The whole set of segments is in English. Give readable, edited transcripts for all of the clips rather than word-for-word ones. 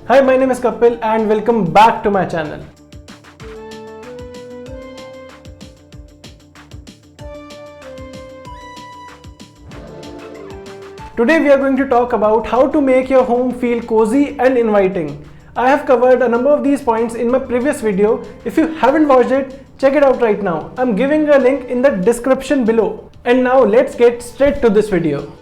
Hi, my name is Kapil and welcome back to my channel. Today we are going to talk about how to make your home feel cozy and inviting. I have covered a number of these points in my previous video. If you haven't watched it, check it out right now. I'm giving a link in the description below. And now let's get straight to this video.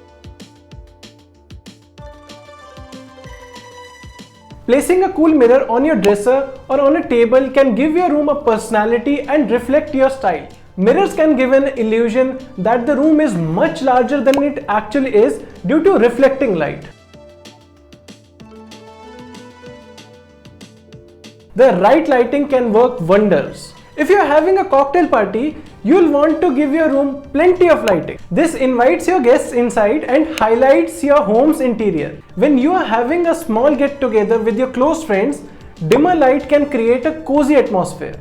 Placing a cool mirror on your dresser or on a table can give your room a personality and reflect your style. Mirrors can give an illusion that the room is much larger than it actually is due to reflecting light. The right lighting can work wonders. If you are having a cocktail party, you will want to give your room plenty of lighting. This invites your guests inside and highlights your home's interior. When you are having a small get together with your close friends, dimmer light can create a cozy atmosphere.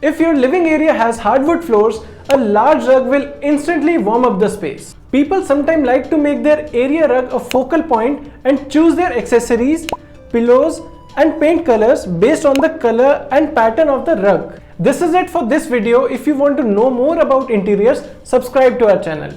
If your living area has hardwood floors, a large rug will instantly warm up the space. People sometimes like to make their area rug a focal point and choose their accessories, pillows and paint colors based on the color and pattern of the rug. This is it for this video. If you want to know more about interiors, subscribe to our channel.